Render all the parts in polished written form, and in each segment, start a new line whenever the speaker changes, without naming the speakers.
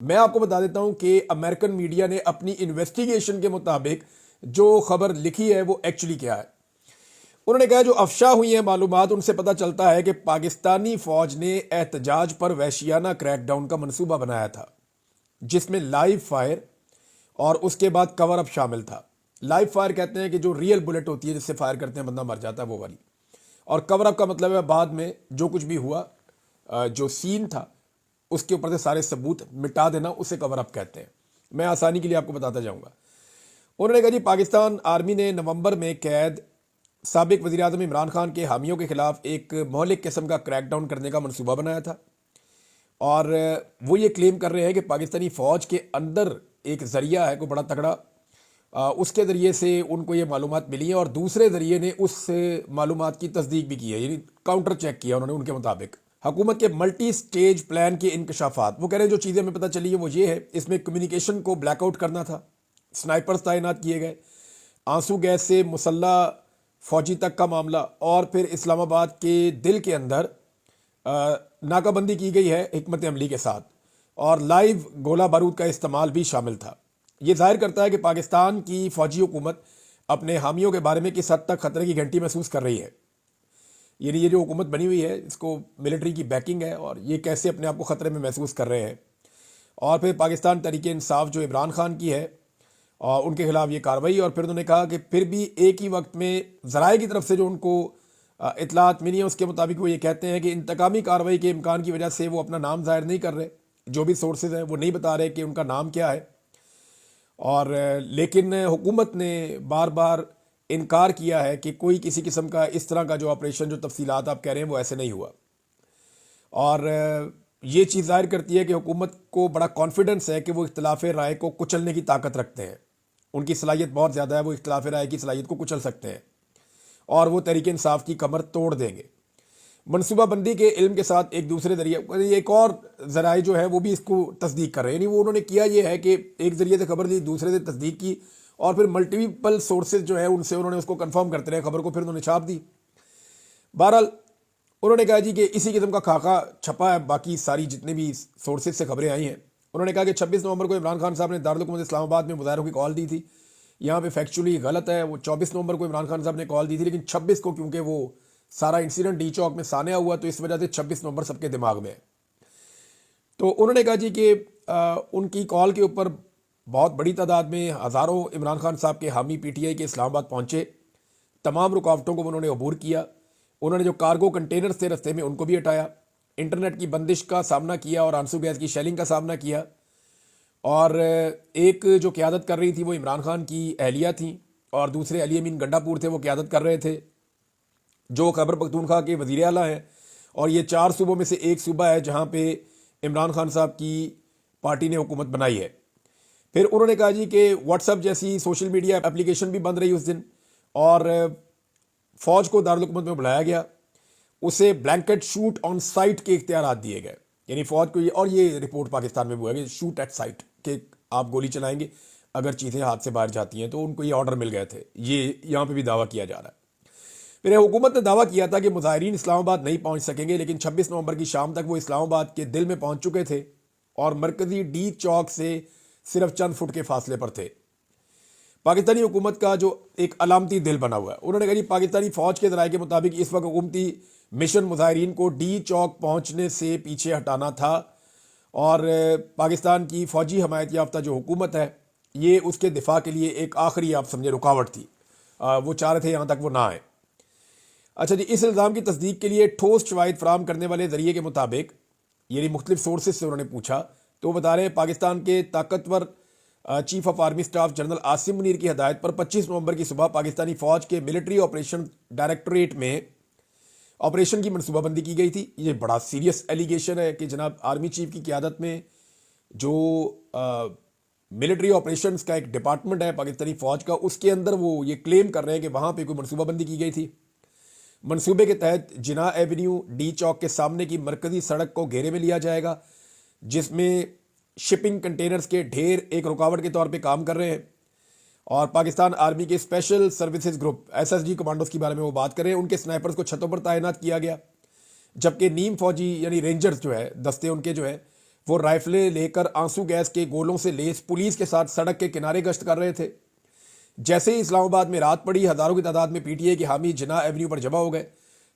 میں آپ کو بتا دیتا ہوں کہ امریکن میڈیا نے اپنی انویسٹیگیشن کے مطابق جو خبر لکھی ہے وہ ایکچولی کیا ہے. انہوں نے کہا جو افشا ہوئی ہیں معلومات ان سے پتہ چلتا ہے کہ پاکستانی فوج نے احتجاج پر وحشیانہ کریک ڈاؤن کا منصوبہ بنایا تھا، جس میں لائیو فائر اور اس کے بعد کور اپ شامل تھا. لائیو فائر کہتے ہیں کہ جو ریئل بلٹ ہوتی ہے جس سے فائر کرتے ہیں بندہ مر جاتا ہے، وہ والی. اور کور اپ کا مطلب ہے بعد میں جو کچھ بھی ہوا، جو سین تھا اس کے اوپر سے سارے ثبوت مٹا دینا، اسے کور اپ کہتے ہیں. میں آسانی کے لیے آپ کو بتاتا جاؤں گا. انہوں نے کہا جی پاکستان آرمی نے نومبر میں قید سابق وزیر اعظم عمران خان کے حامیوں کے خلاف ایک مہلک قسم کا کریک ڈاؤن کرنے کا منصوبہ بنایا تھا، اور وہ یہ کلیم کر رہے ہیں کہ پاکستانی فوج کے اندر ایک ذریعہ ہے کوئی بڑا تگڑا، اس کے ذریعے سے ان کو یہ معلومات ملی ہیں، اور دوسرے ذریعے نے اس معلومات کی تصدیق بھی کی ہے، یعنی کاؤنٹر چیک کیا انہوں نے ان کے مطابق. حکومت کے ملٹی سٹیج پلان کے انکشافات، وہ کہہ رہے ہیں جو چیزیں ہمیں پتہ چلی ہیں وہ یہ ہے، اس میں کمیونیکیشن کو بلیک آؤٹ کرنا تھا، سنائپرز تعینات کیے گئے، آنسو گیس سے مسلح فوجی تک کا معاملہ، اور پھر اسلام آباد کے دل کے اندر ناکہ بندی کی گئی ہے حکمت عملی کے ساتھ، اور لائیو گولہ بارود کا استعمال بھی شامل تھا. یہ ظاہر کرتا ہے کہ پاکستان کی فوجی حکومت اپنے حامیوں کے بارے میں کس حد تک خطرے کی گھنٹی محسوس کر رہی ہے. یعنی یہ جو حکومت بنی ہوئی ہے اس کو ملٹری کی بیکنگ ہے، اور یہ کیسے اپنے آپ کو خطرے میں محسوس کر رہے ہیں. اور پھر پاکستان تحریک انصاف جو عمران خان کی ہے اور ان کے خلاف یہ کارروائی. اور پھر انہوں نے کہا کہ پھر بھی ایک ہی وقت میں ذرائع کی طرف سے جو ان کو اطلاعات ملی ہیں اس کے مطابق وہ یہ کہتے ہیں کہ انتقامی کارروائی کے امکان کی وجہ سے وہ اپنا نام ظاہر نہیں کر رہے، جو بھی سورسز ہیں وہ نہیں بتا رہے کہ ان کا نام کیا ہے. اور لیکن حکومت نے بار بار انکار کیا ہے کہ کوئی کسی قسم کا اس طرح کا جو آپریشن، جو تفصیلات آپ کہہ رہے ہیں وہ ایسے نہیں ہوا. اور یہ چیز ظاہر کرتی ہے کہ حکومت کو بڑا کانفیڈنس ہے کہ وہ اختلاف رائے کو کچلنے کی طاقت رکھتے ہیں، ان کی صلاحیت بہت زیادہ ہے، وہ اختلاف رائے کی صلاحیت کو کچل سکتے ہیں اور وہ تحریک انصاف کی کمر توڑ دیں گے. منصوبہ بندی کے علم کے ساتھ ایک دوسرے ذریعے، ایک اور ذرائع جو ہے وہ بھی اس کو تصدیق کر رہے ہیں. یعنی وہ انہوں نے کیا یہ ہے کہ ایک ذریعے سے خبر دی، دوسرے سے تصدیق کی، اور پھر ملٹیپل سورسز جو ہے ان سے انہوں نے اس کو کنفرم کرتے رہے خبر کو، پھر انہوں نے چھاپ دی. بہرحال انہوں نے کہا جی کہ اسی قسم کا خاکہ چھپا ہے باقی ساری جتنے بھی سورسز سے خبریں آئی ہیں. انہوں نے کہا کہ 26 نومبر کو عمران خان صاحب نے دارالحکومت اسلام آباد میں مظاہروں کی کال دی تھی. یہاں پہ فیکچولی غلط ہے، وہ 24 نومبر کو عمران خان صاحب نے کال دی تھی، لیکن 26 کو کیونکہ وہ سارا انسیڈنٹ ڈی چوک میں سانحہ ہوا تو اس وجہ سے 26 نومبر سب کے دماغ میں ہے. تو انہوں نے کہا جی کہ ان کی کال کے اوپر بہت بڑی تعداد میں ہزاروں عمران خان صاحب کے حامی پی ٹی آئی کے اسلام آباد پہنچے. تمام رکاوٹوں کو انہوں نے عبور کیا. انہوں نے جو کارگو کنٹینرز تھے رستے میں ان کو بھی ہٹایا، انٹرنیٹ کی بندش کا سامنا کیا اور آنسو گیس کی شیلنگ کا سامنا کیا. اور ایک جو قیادت کر رہی تھی وہ عمران خان کی اہلیہ تھیں، اور دوسرے علی امین گنڈا پور تھے وہ قیادت کر رہے تھے، جو خیبر پختونخوا کے وزیر اعلیٰ ہیں. اور یہ 4 صوبوں میں سے ایک صوبہ ہے جہاں پہ عمران خان صاحب کی پارٹی نے حکومت بنائی ہے. پھر انہوں نے کہا جی کہ واٹس ایپ جیسی سوشل میڈیا اپلیکیشن بھی بند رہی اس دن، اور فوج کو دارالحکومت میں بلایا گیا، اسے بلینکٹ شوٹ آن سائٹ کے اختیارات دیے گئے. یعنی فوج کو اور یہ رپورٹ پاکستان میں ہوا ہے کہ شوٹ ایٹ سائٹ، کہ آپ گولی چلائیں گے اگر چیزیں ہاتھ سے باہر جاتی ہیں، تو ان کو یہ آرڈر مل گئے تھے. یہ یہاں پہ بھی دعویٰ کیا جا رہا ہے. پھر حکومت نے دعویٰ کیا تھا کہ مظاہرین اسلام آباد نہیں پہنچ سکیں گے، لیکن 26 نومبر کی شام تک وہ اسلام آباد کے دل میں پہنچ چکے تھے اور مرکزی ڈی چوک سے صرف چند فٹ کے فاصلے پر تھے. پاکستانی حکومت کا جو ایک علامتی دل بنا ہوا ہے. انہوں نے کہا جی پاکستانی فوج کے ذرائع کے مطابق اس وقت حکومتی مشن مظاہرین کو ڈی چوک پہنچنے سے پیچھے ہٹانا تھا، اور پاکستان کی فوجی حمایت یافتہ جو حکومت ہے یہ اس کے دفاع کے لیے ایک آخری آپ سمجھے رکاوٹ تھی. وہ چاہ رہے تھے یہاں تک وہ نہ آئے. اچھا جی، اس الزام کی تصدیق کے لیے ٹھوس شواہد فراہم کرنے والے ذریعے کے مطابق، یعنی مختلف سورسز سے انہوں نے پوچھا تو وہ بتا رہے ہیں پاکستان کے طاقتور chief of army staff general Asim Munir کی ہدایت پر 25 نومبر کی صبح پاکستانی فوج کے ملٹری آپریشن ڈائریکٹوریٹ میں آپریشن کی منصوبہ بندی کی گئی تھی. یہ بڑا سیریس ایلیگیشن ہے کہ جناب آرمی چیف کی قیادت میں جو ملٹری آپریشنز کا ایک ڈپارٹمنٹ ہے پاکستانی فوج کا، اس کے اندر وہ یہ کلیم کر رہے ہیں کہ وہاں پہ کوئی منصوبہ بندی کی گئی تھی. منصوبے کے تحت جناح ایونیو ڈی چوک کے سامنے کی مرکزی سڑک کو گھیرے میں لیا جائے گا، جس میں شپنگ کنٹینرز کے ڈھیر ایک رکاوٹ کے طور پہ کام کر رہے ہیں. اور پاکستان آرمی کے special services group SSG commandos کے بارے میں وہ بات کر رہے ہیں. ان کے سنائپرز کو چھتوں پر تعینات کیا گیا، جبکہ نیم فوجی یعنی رینجرز جو ہے دستے ان کے جو ہے وہ رائفلیں لے کر آنسو گیس کے گولوں سے لیس پولیس کے ساتھ سڑک کے کنارے گشت کر رہے تھے۔ جیسے ہی اسلام آباد میں رات پڑی، ہزاروں کی تعداد میں پی ٹی اے کے حامی جناح ایونیو پر جمع ہو گئے،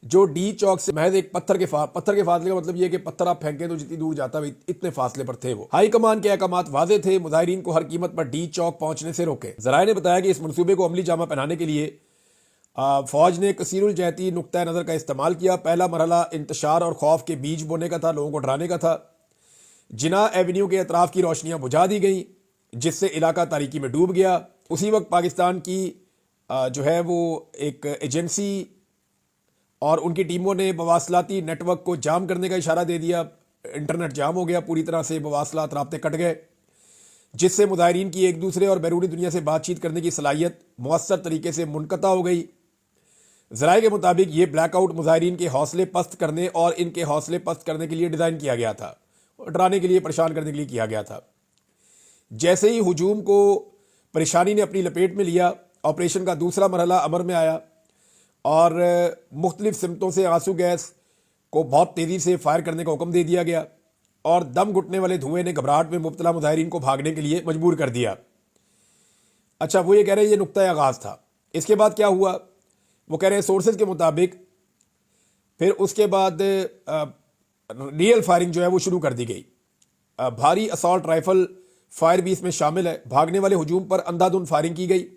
جو ڈی چوک سے محض ایک پتھر کے فاصلے کا مطلب یہ کہ پتھر آپ پھینکیں تو جتنی دور جاتا ہے اتنے فاصلے پر تھے۔ وہ ہائی کمان کے احکامات واضح تھے، مظاہرین کو ہر قیمت پر ڈی چوک پہنچنے سے روکے۔ ذرائع نے بتایا کہ اس منصوبے کو عملی جامہ پہنانے کے لیے فوج نے کثیر الجہتی نقطہ نظر کا استعمال کیا۔ پہلا مرحلہ انتشار اور خوف کے بیج بونے کا تھا، لوگوں کو ڈرانے کا تھا۔ جناح ایونیو کے اطراف کی روشنیاں بجھا دی گئیں، جس سے علاقہ تاریکی میں ڈوب گیا۔ اسی وقت پاکستان کی جو ہے وہ ایک ایجنسی اور ان کی ٹیموں نے مواصلاتی نیٹ ورک کو جام کرنے کا اشارہ دے دیا۔ انٹرنیٹ جام ہو گیا، پوری طرح سے مواصلات رابطے کٹ گئے، جس سے مظاہرین کی ایک دوسرے اور بیرونی دنیا سے بات چیت کرنے کی صلاحیت مؤثر طریقے سے منقطع ہو گئی۔ ذرائع کے مطابق یہ بلیک آؤٹ مظاہرین کے حوصلے پست کرنے اور ان کے حوصلے پست کرنے کے لیے ڈیزائن کیا گیا تھا، ڈرانے کے لیے، پریشان کرنے کے لیے کیا گیا تھا۔ جیسے ہی ہجوم کو پریشانی نے اپنی لپیٹ میں لیا، آپریشن کا دوسرا مرحلہ عمل میں آیا اور مختلف سمتوں سے آنسو گیس کو بہت تیزی سے فائر کرنے کا حکم دے دیا گیا اور دم گھٹنے والے دھوئیں نے گھبراہٹ میں مبتلا مظاہرین کو بھاگنے کے لیے مجبور کر دیا۔ اچھا، وہ یہ کہہ رہے ہیں یہ نقطۂ آغاز تھا۔ اس کے بعد کیا ہوا؟ وہ کہہ رہے ہیں سورسز کے مطابق پھر اس کے بعد ریئل فائرنگ جو ہے وہ شروع کر دی گئی۔ بھاری اسالٹ رائفل فائر بھی اس میں شامل ہے۔ بھاگنے والے ہجوم پر اندھا دھند فائرنگ کی گئی۔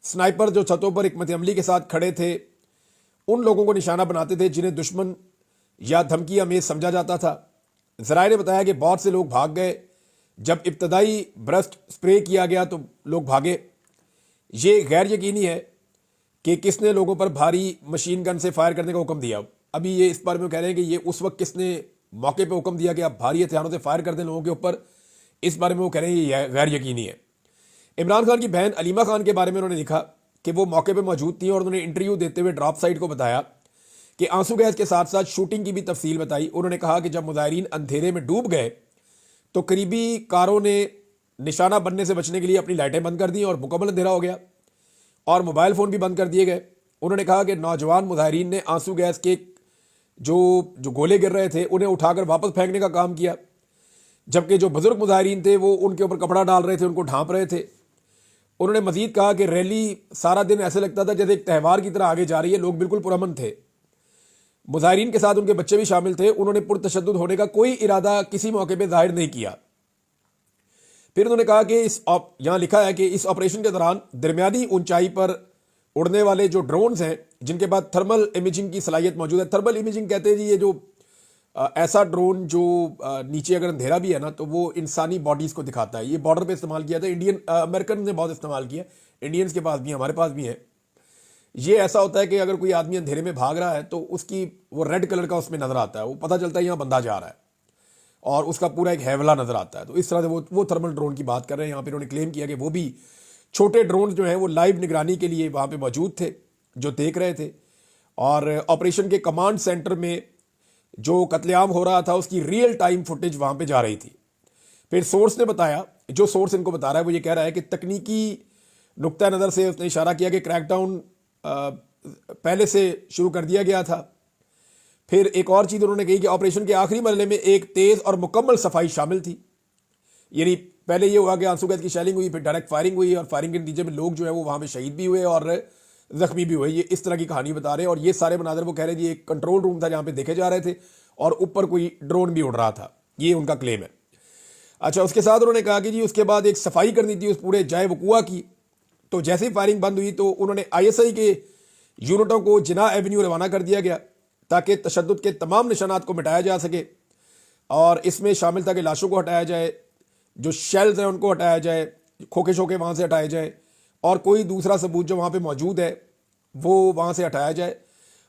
سنائپر جو چھتوں پر حکمت عملی کے ساتھ کھڑے تھے ان لوگوں کو نشانہ بناتے تھے جنہیں دشمن یا دھمکی امیز سمجھا جاتا تھا۔ ذرائع نے بتایا کہ بہت سے لوگ بھاگ گئے۔ جب ابتدائی برسٹ سپرے کیا گیا تو لوگ بھاگے۔ یہ غیر یقینی ہے کہ کس نے لوگوں پر بھاری مشین گن سے فائر کرنے کا حکم دیا۔ ابھی یہ اس بارے میں کہہ رہے ہیں کہ یہ اس وقت کس نے موقع پہ حکم دیا کہ آپ بھاری ہتھیاروں سے فائر کر دیں لوگوں کے اوپر، اس بارے میں وہ کہہ رہے ہیں یہ غیر یقینی ہے۔ عمران خان کی بہن علیمہ خان کے بارے میں انہوں نے لکھا کہ وہ موقع پہ موجود تھیں اور انہوں نے انٹرویو دیتے ہوئے ڈراپ سائٹ کو بتایا کہ آنسو گیس کے ساتھ ساتھ شوٹنگ کی بھی تفصیل بتائی۔ انہوں نے کہا کہ جب مظاہرین اندھیرے میں ڈوب گئے تو قریبی کاروں نے نشانہ بننے سے بچنے کے لیے اپنی لائٹیں بند کر دیں اور مکمل اندھیرا ہو گیا اور موبائل فون بھی بند کر دیے گئے۔ انہوں نے کہا کہ نوجوان مظاہرین نے آنسو گیس کے جو گولے گر رہے تھے انہیں اٹھا کر واپس پھینکنے کا کام کیا، جبکہ جو بزرگ مظاہرین تھے وہ ان کے اوپر کپڑا ڈال رہے تھے، ان کو ڈھانپ رہے تھے۔ انہوں نے مزید کہا کہ ریلی سارا دن ایسے لگتا تھا جیسے ایک تہوار کی طرح آگے جا رہی ہے، لوگ بالکل پرامن تھے۔ مظاہرین کے ساتھ ان کے بچے بھی شامل تھے۔ انہوں نے پرتشدد ہونے کا کوئی ارادہ کسی موقع پہ ظاہر نہیں کیا۔ پھر انہوں نے کہا کہ یہاں لکھا ہے کہ اس آپریشن کے دوران درمیانی اونچائی پر اڑنے والے جو ڈرونز ہیں جن کے بعد تھرمل امیجنگ کی صلاحیت موجود ہے۔ تھرمل امیجنگ کہتے ہیں جی یہ جو ایسا ڈرون جو نیچے اگر اندھیرا بھی ہے نا تو وہ انسانی باڈیز کو دکھاتا ہے۔ یہ بارڈر پہ استعمال کیا تھا، امریکن نے بہت استعمال کیا، انڈینز کے پاس بھی ہیں، ہمارے پاس بھی ہے۔ یہ ایسا ہوتا ہے کہ اگر کوئی آدمی اندھیرے میں بھاگ رہا ہے تو اس کی وہ ریڈ کلر کا اس میں نظر آتا ہے، وہ پتہ چلتا ہے یہاں بندہ جا رہا ہے اور اس کا پورا ایک ہیولا نظر آتا ہے۔ تو اس طرح سے وہ تھرمل ڈرون کی بات کر رہے ہیں یہاں پہ۔ انہوں نے کلیم کیا کہ وہ بھی چھوٹے ڈرون جو ہیں وہ لائیو نگرانی کے لیے وہاں پہ موجود تھے، جو دیکھ رہے تھے، اور آپریشن کے کمانڈ سینٹر میں جو قتل عام ہو رہا تھا اس کی ریئل ٹائم فوٹیج وہاں پہ جا رہی تھی۔ پھر سورس نے بتایا، جو سورس ان کو بتا رہا ہے وہ یہ کہہ رہا ہے کہ تکنیکی نقطہ نظر سے اس نے اشارہ کیا کہ کریک ڈاؤن پہلے سے شروع کر دیا گیا تھا۔ پھر ایک اور چیز انہوں نے کہی کہ آپریشن کے آخری مرحلے میں ایک تیز اور مکمل صفائی شامل تھی۔ یعنی پہلے یہ ہوا کہ آنسو گیس کی شیلنگ ہوئی، پھر ڈائریکٹ فائرنگ ہوئی، اور فائرنگ کے نتیجے میں لوگ جو ہے وہ وہاں پہ شہید بھی ہوئے اور زخمی بھی ہوئے۔ یہ اس طرح کی کہانی بتا رہے ہیں، اور یہ سارے مناظر وہ کہہ رہے ہیں جی ایک کنٹرول روم تھا جہاں پہ دیکھے جا رہے تھے اور اوپر کوئی ڈرون بھی اڑ رہا تھا، یہ ان کا کلیم ہے۔ اچھا، اس کے ساتھ انہوں نے کہا کہ جی اس کے بعد ایک صفائی کرنی تھی اس پورے جائے وقوع کی۔ تو جیسے ہی فائرنگ بند ہوئی تو انہوں نے ISI کے یونٹوں کو جناح ایونیو روانہ کر دیا گیا تاکہ تشدد کے تمام نشانات کو مٹایا جا سکے، اور اس میں شامل تھا کہ لاشوں کو ہٹایا جائے، جو شیلز ہیں ان کو ہٹایا جائے، کھوکے وہاں سے ہٹائے جائے، اور کوئی دوسرا ثبوت جو وہاں پہ موجود ہے وہ وہاں سے ہٹایا جائے۔